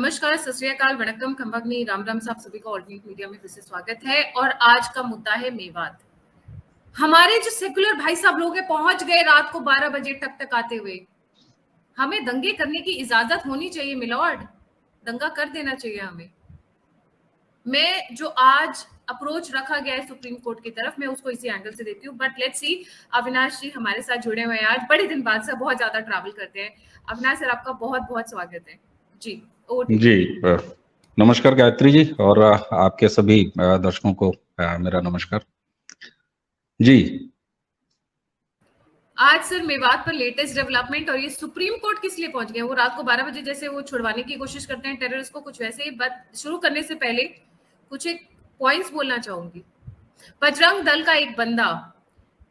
नमस्कार, सत श्री अकाल, वणक्कम, खंबाग्नि, राम राम साहब सभी का ऑल्टरनेट मीडिया में फिर से स्वागत है। और आज का मुद्दा है मेवात। हमारे जो सेकुलर भाई साहब लोग हैं पहुंच गए रात को 12 बजे टक आते हुए। हमें दंगे करने की इजाजत होनी चाहिए मिलॉर्ड, दंगा कर देना चाहिए हमें। मैं जो आज अप्रोच रखा गया है सुप्रीम कोर्ट की तरफ, मैं उसको इसी एंगल से देती हूँ। बट लेट्स सी, अविनाश जी हमारे साथ जुड़े हुए हैं आज, बड़े दिन बाद से, बहुत ज्यादा ट्रैवल करते हैं। अविनाश सर, आपका बहुत बहुत स्वागत है जी। जी नमस्कार गायत्री जी, और आपके सभी दर्शकों को मेरा नमस्कार जी। आज सर मेवात पर लेटेस्ट डेवलपमेंट, और ये सुप्रीम कोर्ट किस लिए पहुंच गए। वो रात को 12 बजे जैसे वो छुड़वाने की कोशिश करते हैं टेररिस्ट को, कुछ वैसे ही। बात शुरू करने से पहले कुछ एक पॉइंट्स बोलना चाहूंगी। बजरंग दल का एक बंदा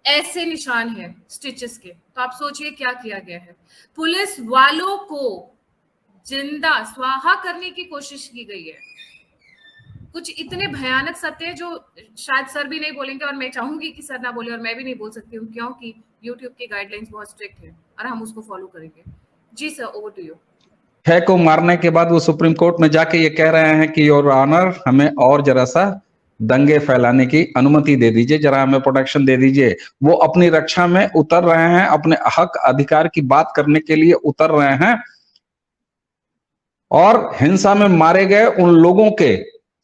ऐसे निशान है स्टिचेस के, तो आप सोचिए क्या किया गया है। पुलिस वालों को जिंदा स्वाहा करने की कोशिश की गई है। कुछ इतने भयानक सत्य जो शायद सर भी नहीं बोलेंगे, और मैं चाहूंगी कि सर ना बोले, और मैं भी नहीं बोल सकती हूँ क्योंकि यूट्यूब की गाइडलाइंस बहुत स्ट्रिक्ट है और हम उसको फॉलो करेंगे। जी सर, ओवर टू यू। है को मारने के बाद वो सुप्रीम कोर्ट में जाके ये कह रहे हैं कि योर ऑनर, हमें और जरा सा दंगे फैलाने की अनुमति दे दीजिए, जरा हमें प्रोटेक्शन दे दीजिए। वो अपनी रक्षा में उतर रहे हैं, अपने हक अधिकार की बात करने के लिए उतर रहे हैं, और हिंसा में मारे गए उन लोगों के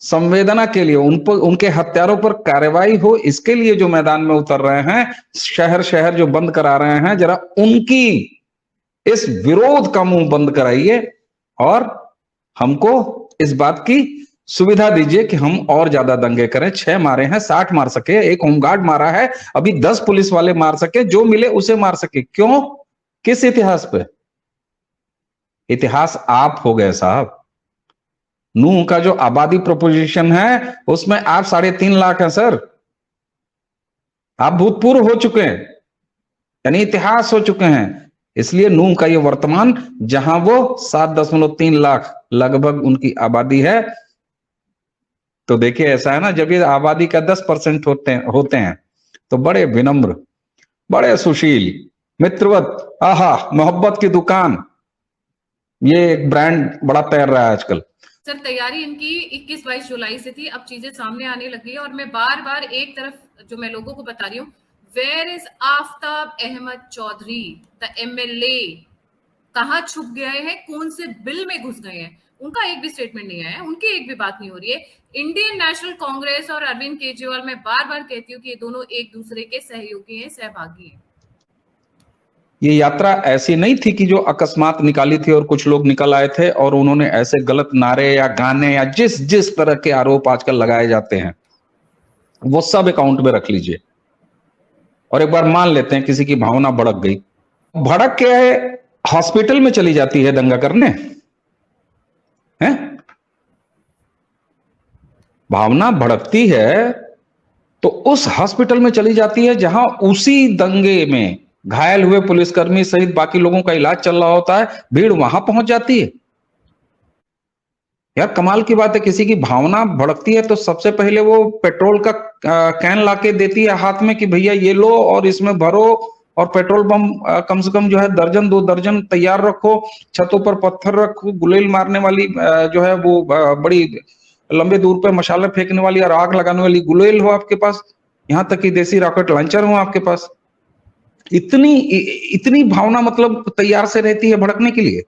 संवेदना के लिए, उन पर, उनके हत्यारों पर कार्रवाई हो, इसके लिए जो मैदान में उतर रहे हैं, शहर शहर जो बंद करा रहे हैं, जरा उनकी इस विरोध का मुंह बंद कराइए और हमको इस बात की सुविधा दीजिए कि हम और ज्यादा दंगे करें। 6 मारे हैं, 60 मार सके, एक होमगार्ड मारा है, अभी 10 पुलिस वाले मार सके, जो मिले उसे मार सके। क्यों? किस इतिहास पे? इतिहास आप हो गए साहब। नूह का जो आबादी प्रोपोजिशन है उसमें आप 3.5 लाख हैं सर। आप भूतपूर्व हो चुके हैं, यानी इतिहास हो चुके हैं। इसलिए नूह का ये वर्तमान, जहां वो 7.3 लाख लगभग उनकी आबादी है। तो देखिए, ऐसा है ना, जब ये आबादी का 10% होते हैं तो बड़े विनम्र, बड़े सुशील, मित्रवत, आहा, मोहब्बत की दुकान, ये एक ब्रांड बड़ा तैर रहा है आजकल। सर तैयारी इनकी 21-22 जुलाई से थी, अब चीजें सामने आने लगी है। और मैं बार बार एक तरफ जो मैं लोगों को बता रही हूँ, where is Aftab Ahmed Chaudhary the MLA, कहाँ छुप गए हैं, कौन से बिल में घुस गए हैं, उनका एक भी स्टेटमेंट नहीं आया, उनकी एक भी बात नहीं हो रही है। इंडियन नेशनल कांग्रेस और अरविंद केजरीवाल, मैं बार बार कहती हूँ कि ये दोनों एक दूसरे के सहयोगी हैं, सहभागी हैं। ये यात्रा ऐसी नहीं थी कि जो अकस्मात निकाली थी और कुछ लोग निकल आए थे और उन्होंने ऐसे गलत नारे या गाने या जिस तरह के आरोप आजकल लगाए जाते हैं वो सब अकाउंट में रख लीजिए, और एक बार मान लेते हैं किसी की भावना भड़क गई, भड़क के हॉस्पिटल में चली जाती है दंगा करने, हैं? भावना भड़कती है तो उस हॉस्पिटल में चली जाती है जहां उसी दंगे में घायल हुए पुलिसकर्मी सहित बाकी लोगों का इलाज चल रहा होता है, भीड़ वहां पहुंच जाती है। यार कमाल की बात है, किसी की भावना भड़कती है तो सबसे पहले वो पेट्रोल का कैन लाके देती है हाथ में कि भैया ये लो और इसमें भरो, और पेट्रोल बम कम से कम जो है 2 दर्जन तैयार रखो, छतों पर पत्थर रखो, गुलेल मारने वाली जो है वो बड़ी लंबे दूर पे मशाले फेंकने वाली और आग लगाने वाली गुलेल हो आपके पास, यहां तक कि देसी रॉकेट लॉन्चर हो आपके पास। इतनी भावना मतलब तैयार से रहती है भड़कने के लिए।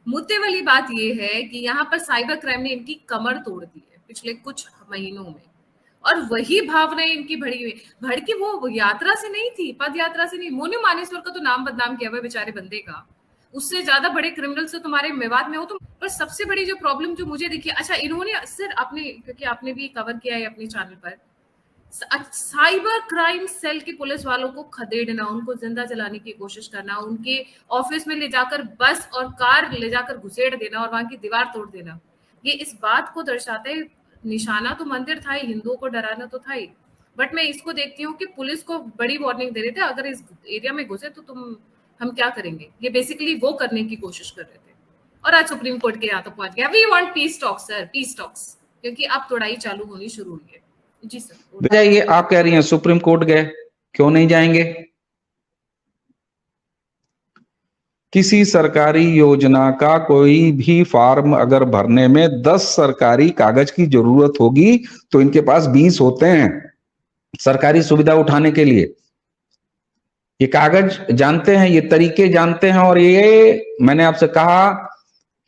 मुद्दे वाली बात यह है कि यहाँ पर साइबर क्राइम ने इनकी कमर तोड़ दी है पिछले कुछ महीनों में, और वही भावनाएं इनकी भड़की वो यात्रा से नहीं थी, पद यात्रा से नहीं। मोनू मानेश्वर का तो नाम बदनाम किया हुआ बेचारे बंदे का, उससे ज्यादा बड़े क्रिमिनल से तुम्हारे मेवात में हो तुम। पर सबसे बड़ी जो प्रॉब्लम जो मुझे दिखी, अच्छा इन्होंने सर आपने, क्योंकि आपने भी कवर किया है अपने चैनल पर, साइबर क्राइम सेल के पुलिस वालों को खदेड़ना, उनको जिंदा जलाने की कोशिश करना, उनके ऑफिस में ले जाकर बस और कार ले जाकर घुसेड़ देना और वहां की दीवार तोड़ देना, ये इस बात को दर्शाता है। निशाना तो मंदिर था ही, हिंदुओं को डराना तो था ही, बट मैं इसको देखती हूँ कि पुलिस को बड़ी वार्निंग दे रहे थे, अगर इस एरिया में घुसे तो हम क्या करेंगे। ये बेसिकली वो करने की कोशिश कर रहे थे, और आज सुप्रीम कोर्ट के यहाँ तो पहुंच गया। We want peace talks sir, peace talks, क्योंकि अब तोड़ाई चालू होनी शुरू हुई है। जी सर। जाइए, आप कह रही हैं सुप्रीम कोर्ट गए, क्यों नहीं जाएंगे? किसी सरकारी योजना का कोई भी फॉर्म अगर भरने में 10 सरकारी कागज की जरूरत होगी तो इनके पास 20 होते हैं सरकारी सुविधा उठाने के लिए। ये कागज जानते हैं, ये तरीके जानते हैं, और ये मैंने आपसे कहा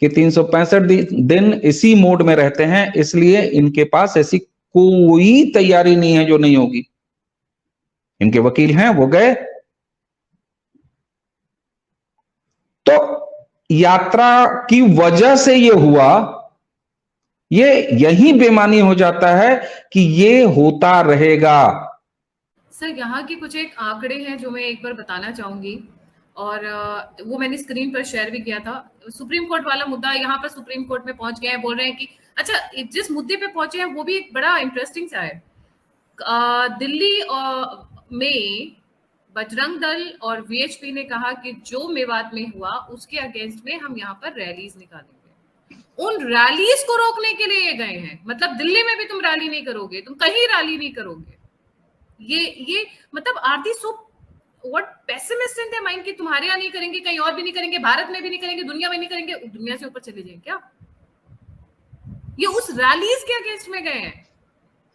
कि 365 दिन इसी मोड में रहते हैं, इसलिए इनके पास ऐसी कोई तैयारी नहीं है जो नहीं होगी। इनके वकील हैं, वो गए तो यात्रा की वजह से ये हुआ। ये यही बेमानी हो जाता है कि ये होता रहेगा। सर यहाँ के कुछ एक आंकड़े हैं जो मैं एक बार बताना चाहूंगी, और वो मैंने स्क्रीन पर शेयर भी किया था। सुप्रीम कोर्ट वाला मुद्दा, यहाँ पर सुप्रीम कोर्ट में पहुंच गए हैं, बोल रहे हैं कि अच्छा, जिस मुद्दे पे पहुंचे हैं वो भी एक बड़ा इंटरेस्टिंग सा है। दिल्ली में बजरंग दल और वीएचपी ने कहा कि जो मेवात में हुआ उसके अगेंस्ट में हम यहाँ पर रैलीज निकालेंगे। उन रैलीज को रोकने के लिए ये गए हैं। मतलब दिल्ली में भी तुम रैली नहीं करोगे, तुम कहीं रैली नहीं करोगे। ये मतलब are the so what pessimist in their mind कि तुम्हारे यहाँ नहीं करेंगे, कहीं और भी नहीं करेंगे, भारत में भी नहीं करेंगे, दुनिया में नहीं करेंगे, दुनिया से ऊपर चले जाएंगे क्या? ये उस रैलीज के अगेंस्ट में गए हैं।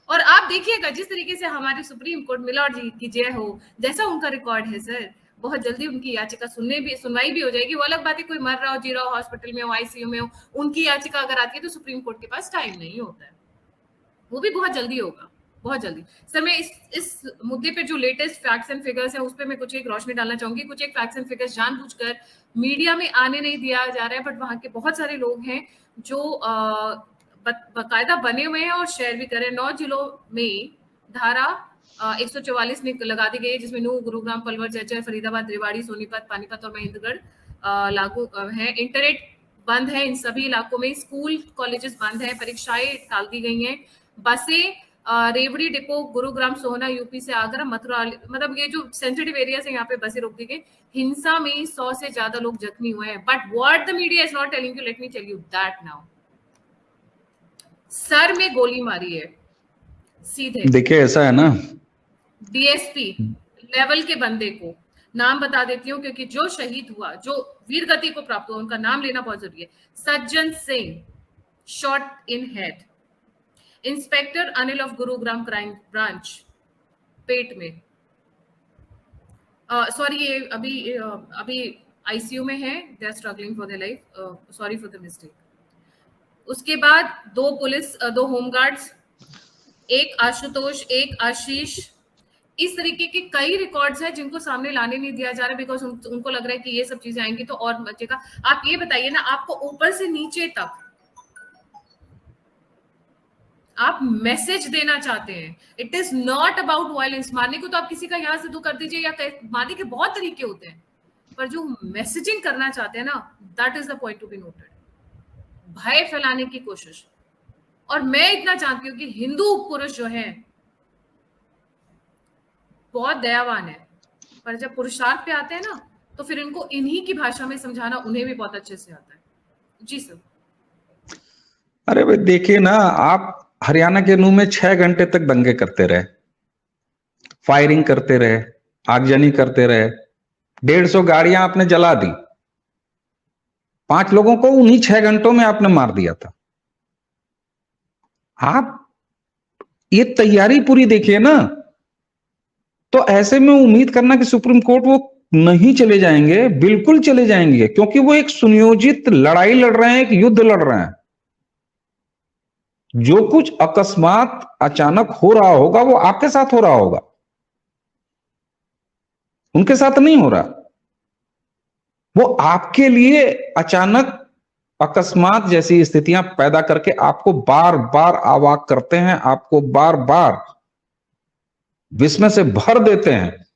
और आप देखिएगा जिस तरीके से हमारे सुप्रीम कोर्ट, मिलॉर्ड जी की जय हो, जैसा उनका रिकॉर्ड है सर, बहुत जल्दी उनकी याचिका सुनवाई भी हो जाएगी। वो अलग बात है कोई मर रहा हो, जी रहा हो, हॉस्पिटल में हो, आईसीयू में हो, उनकी याचिका अगर आती है तो सुप्रीम कोर्ट के पास टाइम नहीं होता है। वो भी बहुत जल्दी होगा, बहुत जल्दी। सर मैं इस मुद्दे पे जो लेटेस्ट फैक्ट्स एंड फिगर्स है उस पर मैं कुछ एक रोशनी डालना चाहूंगी। कुछ एक फैक्ट्स एंड फिगर्स जानबूझकर मीडिया में आने नहीं दिया जा रहा है, बट वहां के बहुत सारे लोग हैं जो बाकायदा बने हुए हैं और शेयर भी करें। 9 जिलों में धारा 144 लगा दी गई है, जिसमें नूह, गुरुग्राम, पलवल, चैचर, फरीदाबाद, रेवाड़ी, सोनीपत, पानीपत और महेंद्रगढ़ लागू है। इंटरनेट बंद है इन सभी इलाकों में। स्कूल कॉलेजेस बंद है। परीक्षाएं टाल दी गई हैं। बसें रेवड़ी डिपो, गुरुग्राम, सोहना, यूपी से आगरा, मथुरा, मतलब ये जो सेंसिटिव एरिया है यहाँ पे बसें रोक दी गई। हिंसा में 100 से ज्यादा लोग जख्मी हुए हैं। But what the media is not telling you, let me tell you that now. Sir में गोली मारी है सीधे। देखिए ऐसा है ना, डीएसपी लेवल के बंदे को नाम बता देती हूँ क्योंकि जो शहीद हुआ, जो वीर गति को प्राप्त हुआ, उनका नाम लेना बहुत जरूरी है। Sajjan Singh, shot in head. Inspector Anil of Gurugram crime branch, पेट में। सॉरी, ये अभी आईसीयू में है। They are struggling for their life. Sorry for the mistake. उसके बाद 2 पुलिस, 2 होमगार्ड्स, एक आशुतोष, एक आशीष। इस तरीके के कई रिकॉर्ड्स हैं जिनको सामने लाने नहीं दिया जा रहा बिकॉज उनको लग रहा है कि ये सब चीजें आएंगी तो और बचेगा। आप ये बताइए ना, आपको ऊपर से नीचे तक आप मैसेज देना चाहते हैं। It is not about violence. मारने को तो आप किसी का यहां से दो कर दीजिए, या मारने के बहुत तरीके होते हैं, पर जो मैसेजिंग करना चाहते हैं ना, that is the point to be noted. भय फैलाने की कोशिश। और मैं इतना जानती हूँ कि हिंदू पुरुष जो है बहुत दयावान है, पर जब पुरुषार्थ पे आते हैं ना तो फिर इनको इन्हीं की भाषा में समझाना उन्हें भी बहुत अच्छे से आता है। जी सर। अरे भाई देखिए ना, आप हरियाणा के नूह में 6 घंटे तक दंगे करते रहे, फायरिंग करते रहे, आगजनी करते रहे, 150 गाड़ियां आपने जला दी, 5 लोगों को उन्हीं 6 घंटों में आपने मार दिया था। आप ये तैयारी पूरी देखिए ना, तो ऐसे में उम्मीद करना कि सुप्रीम कोर्ट वो नहीं चले जाएंगे, बिल्कुल चले जाएंगे, क्योंकि वो एक सुनियोजित लड़ाई लड़ रहे हैं, एक युद्ध लड़ रहे हैं। जो कुछ अकस्मात अचानक हो रहा होगा वो आपके साथ हो रहा होगा, उनके साथ नहीं हो रहा। वो आपके लिए अचानक अकस्मात जैसी स्थितियां पैदा करके आपको बार बार अवाक करते हैं, आपको बार बार विस्मय से भर देते हैं।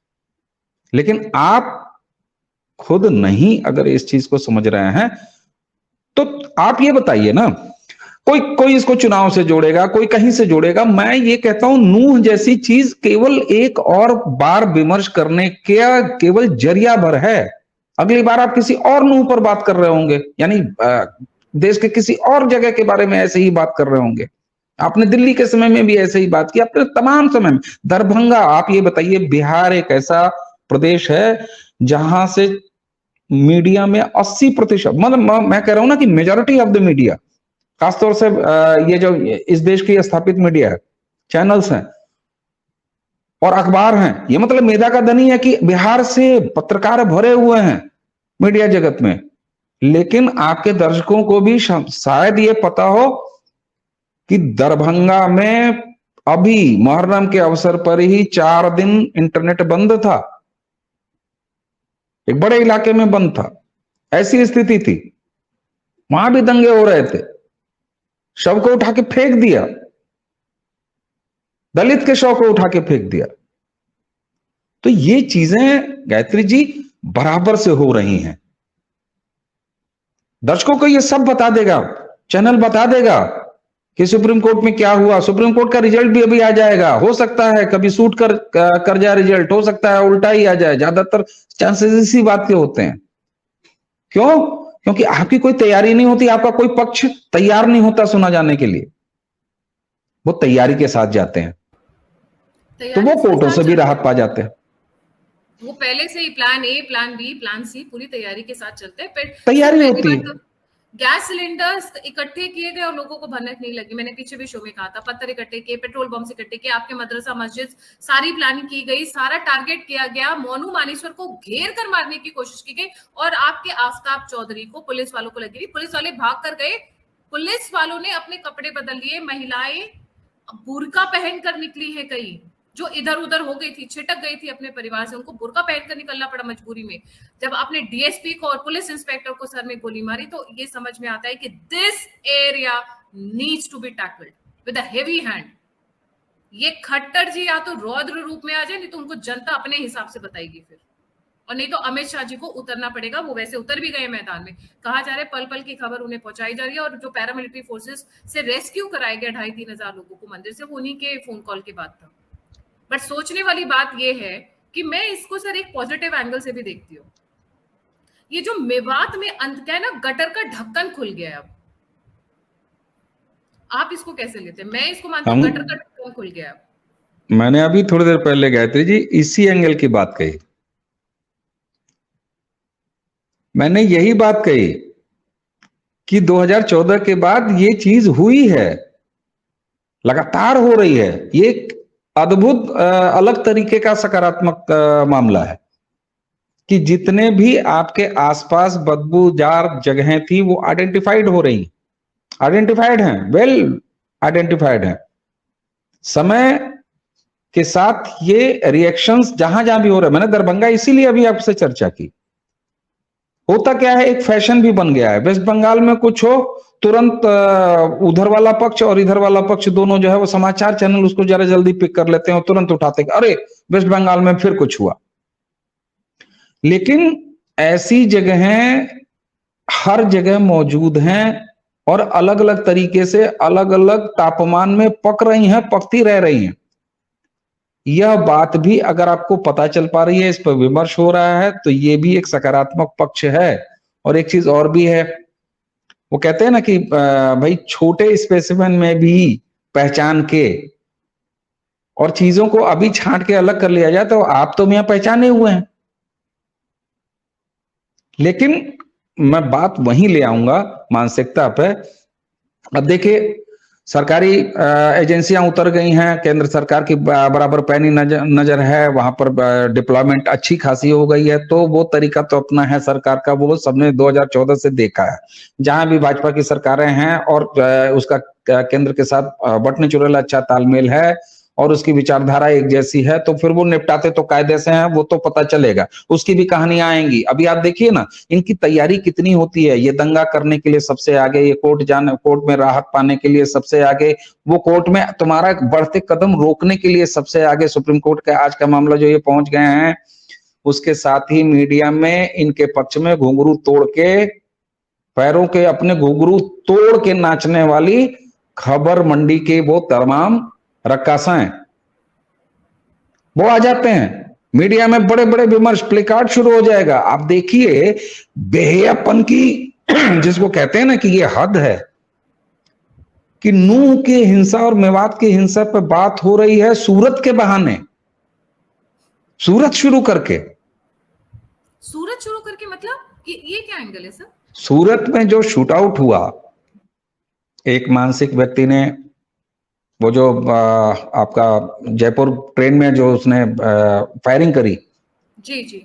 लेकिन आप खुद नहीं अगर इस चीज को समझ रहे हैं तो आप ये बताइए ना, कोई इसको चुनाव से जोड़ेगा, कोई कहीं से जोड़ेगा। मैं ये कहता हूं, नूह जैसी चीज केवल एक और बार विमर्श करने का केवल जरिया भर है। अगली बार आप किसी और नूह पर बात कर रहे होंगे, यानी देश के किसी और जगह के बारे में ऐसे ही बात कर रहे होंगे। आपने दिल्ली के समय में भी ऐसे ही बात की, आपने तमाम समय में। दरभंगा, आप ये बताइए, बिहार एक ऐसा प्रदेश है जहां से मीडिया में 80%, मतलब मैं कह रहा हूं ना कि मेजॉरिटी ऑफ द मीडिया, खासतौर से ये जो इस देश की स्थापित मीडिया है, चैनल्स हैं और अखबार हैं, ये मतलब मेधा का धनी है कि बिहार से पत्रकार भरे हुए हैं मीडिया जगत में। लेकिन आपके दर्शकों को भी शायद ये पता हो कि दरभंगा में अभी मुहर्रम के अवसर पर ही 4 दिन इंटरनेट बंद था, एक बड़े इलाके में बंद था, ऐसी स्थिति थी, वहां भी दंगे हो रहे थे, शव को उठा के फेंक दिया, दलित के शव को उठा के फेंक दिया। तो ये चीजें गायत्री जी बराबर से हो रही हैं। दर्शकों को ये सब बता देगा, चैनल बता देगा कि सुप्रीम कोर्ट में क्या हुआ। सुप्रीम कोर्ट का रिजल्ट भी अभी आ जाएगा, हो सकता है कभी सूट कर जाए रिजल्ट, हो सकता है उल्टा ही आ जाए, ज्यादातर चांसेस इसी बात के होते हैं। क्यों? क्योंकि आपकी कोई तैयारी नहीं होती, आपका कोई पक्ष तैयार नहीं होता सुना जाने के लिए, वो तैयारी के साथ जाते हैं, तो वो कोर्टों से भी राहत पा जाते हैं। वो पहले से ही plan A, plan B, plan C पूरी तैयारी के साथ चलते हैं। तैयारी होती है। गैस सिलेंडर्स इकट्ठे किए गए और लोगों को भनक नहीं लगी। मैंने पीछे भी शो में कहा था, पत्थर इकट्ठे किए, पेट्रोल बम्स इकट्ठे किए, आपके मदरसा मस्जिद सारी प्लानिंग की गई, सारा टारगेट किया गया, मोनू मानेश्वर को घेर कर मारने की कोशिश की गई और आपके आफताब चौधरी को पुलिस वालों को लगी थी। पुलिस वाले भाग कर गए, पुलिस वालों ने अपने कपड़े बदल लिए, महिलाएं बुर्का पहन कर निकली है, कई जो इधर उधर हो गई थी, छिटक गई थी अपने परिवार से, उनको बुर्का पहनकर निकलना पड़ा मजबूरी में। जब आपने डीएसपी को और पुलिस इंस्पेक्टर को सर में गोली मारी तो ये समझ में आता है कि this area needs to be tackled with a heavy hand. ये खट्टर जी या तो रौद्र रूप में आ जाए, नहीं तो उनको जनता अपने हिसाब से बताएगी फिर, और नहीं तो अमित शाह जी को उतरना पड़ेगा। वो वैसे उतर भी गए मैदान में, कहा जा रहा है पल पल की खबर उन्हें पहुंचाई जा रही है। और जो पैरामिलिट्री फोर्सेस से रेस्क्यू कराया गया 2,500-3 हजार लोगों को मंदिर से, वो उन्हीं के फोन कॉल के बाद था। बट सोचने वाली बात यह है कि मैं इसको सर एक पॉजिटिव एंगल से भी देखती हूँ। ये जो मेवात में अंत क्या है ना, गटर का ढक्कन खुल गया। अब आप इसको कैसे लेते हैं? मैं इसको मानती हूँ गटर का ढक्कन खुल गया। मैंने अभी थोड़ी देर पहले गायत्री जी इसी एंगल की बात कही, मैंने यही बात कही कि 2014 के बाद ये चीज हुई है, लगातार हो रही है। ये एक अद्भुत अलग तरीके का सकारात्मक मामला है कि जितने भी आपके आसपास बदबूदार जगहें थी वो आइडेंटिफाइड हो रही, आइडेंटिफाइड हैं, वेल आइडेंटिफाइड हैं। समय के साथ ये रिएक्शंस जहां जहां भी हो रहे हैं, मैंने दरभंगा इसीलिए अभी आपसे चर्चा की। होता क्या है, एक फैशन भी बन गया है, वेस्ट बंगाल में कुछ हो तुरंत उधर वाला पक्ष और इधर वाला पक्ष दोनों जो है वो समाचार चैनल उसको जरा जल्दी पिक कर लेते हैं और तुरंत उठाते हैं, अरे वेस्ट बंगाल में फिर कुछ हुआ। लेकिन ऐसी जगहें हर जगह मौजूद हैं और अलग अलग तरीके से अलग अलग तापमान में पक रही हैं, पकती रह रही हैं। यह बात भी अगर आपको पता चल पा रही है, इस पर विमर्श हो रहा है, तो ये भी एक सकारात्मक पक्ष है। और एक चीज और भी है, वो कहते हैं ना कि भाई छोटे स्पेसिमेन में भी पहचान के और चीजों को अभी छांट के अलग कर लिया जाए तो आप तो यहाँ पहचाने हुए हैं। लेकिन मैं बात वहीं ले आऊंगा मानसिकता पे। अब देखिए, सरकारी एजेंसियां उतर गई हैं, केंद्र सरकार की बराबर पैनी नजर है, वहां पर डिप्लॉयमेंट अच्छी खासी हो गई है। तो वो तरीका तो अपना है सरकार का, वो सबने 2014 से देखा है। जहां भी भाजपा की सरकारें हैं और उसका केंद्र के साथ बटने चुड़ैल अच्छा तालमेल है और उसकी विचारधारा एक जैसी है, तो फिर वो निपटाते तो कायदे से हैं, वो तो पता चलेगा, उसकी भी कहानियां आएंगी। अभी आप देखिए ना, इनकी तैयारी कितनी होती है। ये दंगा करने के लिए सबसे आगे, ये कोर्ट में राहत पाने के लिए सबसे आगे, वो कोर्ट में तुम्हारा बढ़ते कदम रोकने के लिए सबसे आगे। सुप्रीम कोर्ट का आज का मामला जो ये पहुंच गए हैं, उसके साथ ही मीडिया में इनके पक्ष में घुंघरू तोड़ के, पैरों के अपने घुंघरू तोड़ के नाचने वाली खबर मंडी के वो तमाम रक्कासाएं वो आ जाते हैं मीडिया में। बड़े बड़े विमर्श, प्लेकार्ड शुरू हो जाएगा। आप देखिए बेहयापन की जिसको कहते हैं ना कि ये हद है कि नूह की हिंसा और मेवात की हिंसा पर बात हो रही है सूरत के बहाने, सूरत शुरू करके मतलब ये क्या एंगल है सर? सूरत में जो शूट आउट हुआ, एक मानसिक व्यक्ति ने, वो जो आपका जयपुर ट्रेन में जो उसने फायरिंग करी, जी जी।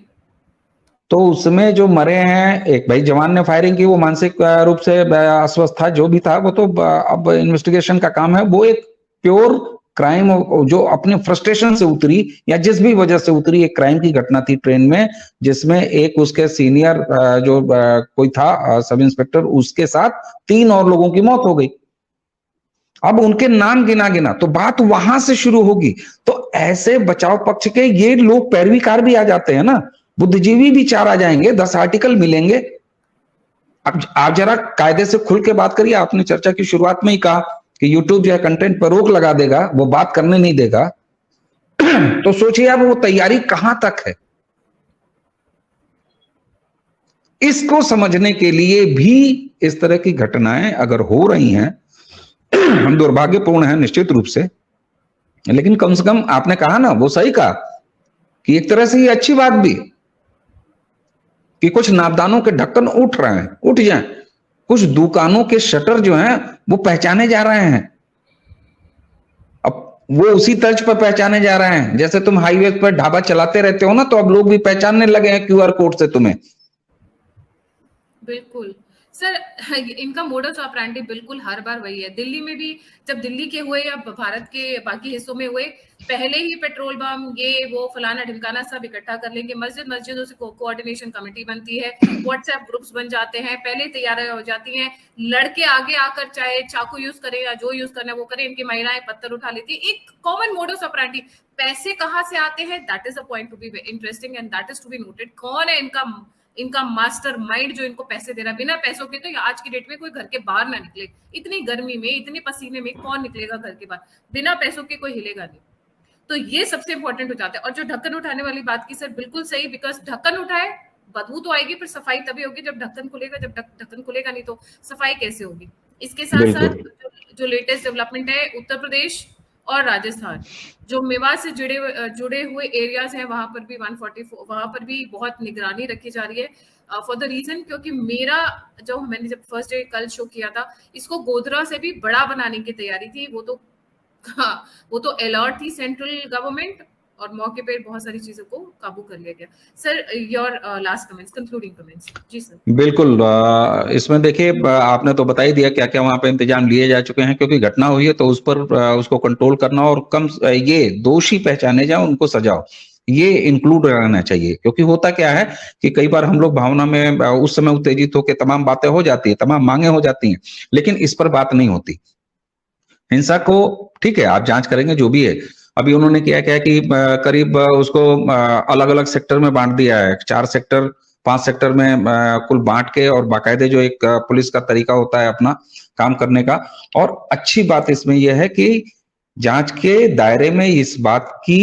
तो उसमें जो मरे हैं, एक भाई जवान ने फायरिंग की, वो मानसिक रूप से अस्वस्थ था, जो भी था वो तो अब इन्वेस्टिगेशन का काम है। वो एक प्योर क्राइम, जो अपने फ्रस्ट्रेशन से उतरी या जिस भी वजह से उतरी, एक क्राइम की घटना थी ट्रेन में, जिसमें एक उसके सीनियर जो कोई था सब इंस्पेक्टर, उसके साथ 3 और लोगों की मौत हो गई। अब उनके नाम गिना गिना तो बात वहां से शुरू होगी। तो ऐसे बचाव पक्ष के ये लोग पैरवीकार भी आ जाते हैं ना, बुद्धिजीवी भी 4 आ जाएंगे, 10 आर्टिकल मिलेंगे। अब आप जरा कायदे से खुल के बात करिए। आपने चर्चा की शुरुआत में ही कहा कि यूट्यूब जो है कंटेंट पर रोक लगा देगा, वो बात करने नहीं देगा। तो सोचिए अब वो तैयारी कहां तक है। इसको समझने के लिए भी इस तरह की घटनाएं अगर हो रही हैं, हम दुर्भाग्यपूर्ण है निश्चित रूप से, लेकिन कम से कम आपने कहा ना, वो सही कहा कि एक तरह से ये अच्छी बात भी कि कुछ नापदानों के ढक्कन उठ रहे हैं, उठ जाएं। कुछ दुकानों के शटर जो हैं वो पहचाने जा रहे हैं। अब वो उसी तर्ज पर पहचाने जा रहे हैं जैसे तुम हाईवे पर ढाबा चलाते रहते हो ना, तो अब लोग भी पहचानने लगे हैं क्यूआर कोड से तुम्हें। बिल्कुल सर, इनका मोडस ऑपरेंडी बिल्कुल हर बार वही है। दिल्ली में भी, जब दिल्ली के हुए या भारत के बाकी हिस्सों में हुए, पहले ही पेट्रोल बम, ये वो फलाना ढिमकाना सब इकट्ठा कर लेंगे। मस्जिदों से कोऑर्डिनेशन कमेटी बनती है, व्हाट्सएप ग्रुप्स बन जाते हैं, पहले तैयारियां हो जाती हैं। लड़के आगे आकर चाहे चाकू यूज करें या जो यूज करना है वो करें, इनकी महिलाएं पत्थर उठा लेती है। एक कॉमन मोडस ऑपरेंडी। पैसे कहाँ से आते हैं, that is a point to be interesting and that is to be noted. कौन है इनका मास्टर माइंड जो इनको पैसे दे रहा है? बिना पैसों के तो आज की डेट में कोई घर के बाहर ना निकले। इतनी गर्मी में, इतने पसीने में कौन निकलेगा घर के बाहर? बिना पैसों के कोई हिलेगा नहीं। तो ये सबसे इंपॉर्टेंट हो जाता है। और जो ढक्कन उठाने वाली बात की सर, बिल्कुल सही, बिकॉज ढक्कन उठाए, बदबू तो आएगी, पर सफाई तभी होगी जब ढक्कन खुलेगा। जब ढक्कन खुलेगा नहीं तो सफाई कैसे होगी? इसके साथ साथ बिल्कुल जो लेटेस्ट डेवलपमेंट है, उत्तर प्रदेश और राजस्थान, जो मेवात से जुड़े हुए एरियाज हैं, वहां पर भी 144, वहां पर भी बहुत निगरानी रखी जा रही है। फॉर द रीजन, क्योंकि मेरा जो मैंने जब फर्स्ट डे कल शो किया था, इसको गोधरा से भी बड़ा बनाने की तैयारी थी। वो तो हाँ, वो तो अलर्ट थी सेंट्रल गवर्नमेंट, और मौके पे बहुत सारी चीजों को काबू कर लिया गया। Sir, your last comments, concluding comments. जी सर। बिल्कुल। इसमें देखिए, आपने तो बता ही दिया क्या क्या वहां पे इंतजाम लिए जा चुके हैं, क्योंकि घटना हुई है तो उस पर उसको कंट्रोल करना, और ये दोषी पहचाने जाओ, उनको सजाओ, ये इंक्लूड रहना चाहिए। क्योंकि होता क्या है कि कई बार हम लोग भावना में उस समय उत्तेजित होकर तमाम बातें हो जाती है, तमाम मांगे हो जाती हैं, लेकिन इस पर बात नहीं होती। हिंसा को ठीक है, आप जांच करेंगे जो भी है। अभी उन्होंने किया क्या कि करीब उसको अलग अलग सेक्टर में बांट दिया है, 4 सेक्टर 5 सेक्टर में कुल बांट के, और बाकायदे जो एक पुलिस का तरीका होता है अपना काम करने का। और अच्छी बात इसमें यह है कि जांच के दायरे में इस बात की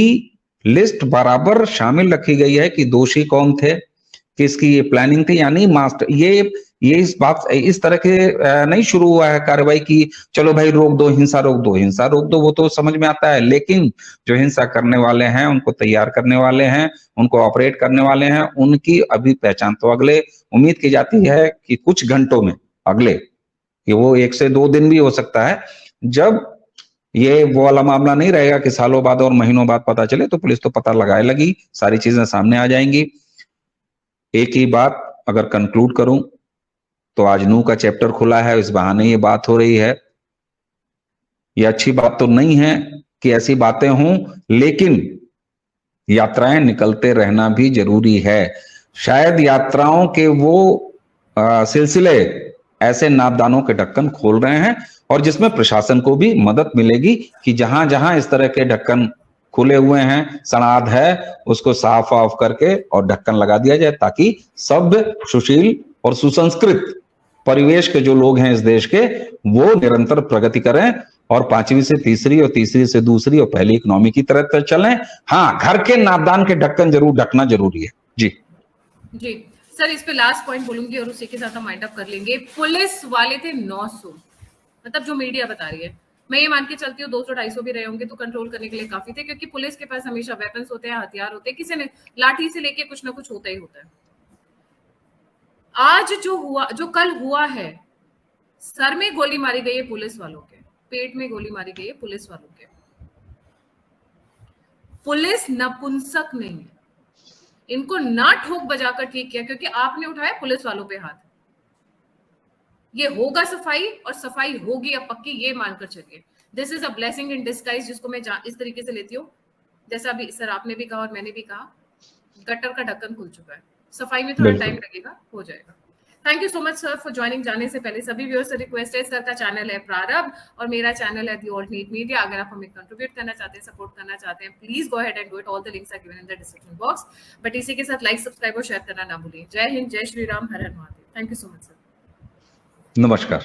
लिस्ट बराबर शामिल रखी गई है कि दोषी कौन थे, किसकी ये प्लानिंग थी। यानी मास्टर, ये इस बात इस तरह के नहीं शुरू हुआ है कार्रवाई की चलो भाई रोक दो, हिंसा रोक दो, हिंसा रोक दो, वो तो समझ में आता है, लेकिन जो हिंसा करने वाले हैं, उनको तैयार करने वाले हैं, उनको ऑपरेट करने वाले हैं, उनकी अभी पहचान तो अगले उम्मीद की जाती है कि कुछ घंटों में, अगले, ये वो 1 से 2 दिन भी हो सकता है, जब ये वो वाला मामला नहीं रहेगा कि सालों बाद और महीनों बाद पता चले, तो पुलिस तो पता लगाए लगी, सारी चीजें सामने आ जाएंगी। एक ही बात अगर कंक्लूड करूं तो आज नूह का चैप्टर खुला है, इस बहाने ये बात हो रही है। ये अच्छी बात तो नहीं है कि ऐसी बातें हों, लेकिन यात्राएं निकलते रहना भी जरूरी है। शायद यात्राओं के वो सिलसिले ऐसे नापदानों के ढक्कन खोल रहे हैं, और जिसमें प्रशासन को भी मदद मिलेगी कि जहां जहां इस तरह के ढक्कन खुले हुए हैं, सड़ाद है, उसको साफ ऑफ करके और ढक्कन लगा दिया जाए, ताकि सभ्य, सुशील और सुसंस्कृत परिवेश के जो लोग हैं इस देश के, वो निरंतर प्रगति करें, और 5वीं से तीसरी और तीसरी से दूसरी और पहली इकोनॉमी की तरह चलें। हाँ, घर के नापदान के ढक्कन जरूर ढकना जरूरी है। जी जी सर, इस पे लास्ट पॉइंट बोलूंगी और उसी के साथ हम वाइंड अप कर लेंगे। पुलिस वाले थे 900, मतलब जो मीडिया बता रही है, मैं ये मान के चलती हूँ 200-250 भी रहे होंगे तो कंट्रोल करने के लिए काफी थे, क्योंकि पुलिस के पास हमेशा वेपन्स होते हैं, हथियार होते हैं, किसी ने लाठी से लेके कुछ ना कुछ होता ही होता है। आज जो कल हुआ है, सर में गोली मारी गई है पुलिस वालों के, पेट में गोली मारी गई है पुलिस वालों के। पुलिस नपुंसक नहीं है, इनको ना ठोक बजाकर ठीक किया क्योंकि आपने उठाया पुलिस वालों पे हाथ। ये होगा सफाई, और सफाई होगी अब पक्की, ये मानकर चलिए। This is a blessing in disguise, जिसको मैं इस तरीके से लेती हूँ, जैसा अभी सर आपने भी कहा और मैंने भी कहा, गटर का ढक्कन खुल चुका है। सफाई में थोड़ा टाइम लगेगा, हो जाएगा। Thank you so much sir for joining. जाने से पहले सभी व्यूअर्स से रिक्वेस्ट है, सर का चैनल है प्रारंभ और मेरा चैनल है द ऑल्टरनेट मीडिया। अगर आप हमें कंट्रीब्यूट करना चाहते हैं, सपोर्ट करना चाहते हैं, please go ahead and do it. All the links are given in the description box. But इसी के साथ लाइक, सब्सक्राइब और शेयर करना ना भूलिए। जय हिंद, जय श्री राम, हर हर Mahadev. Thank you so much sir. नमस्कार।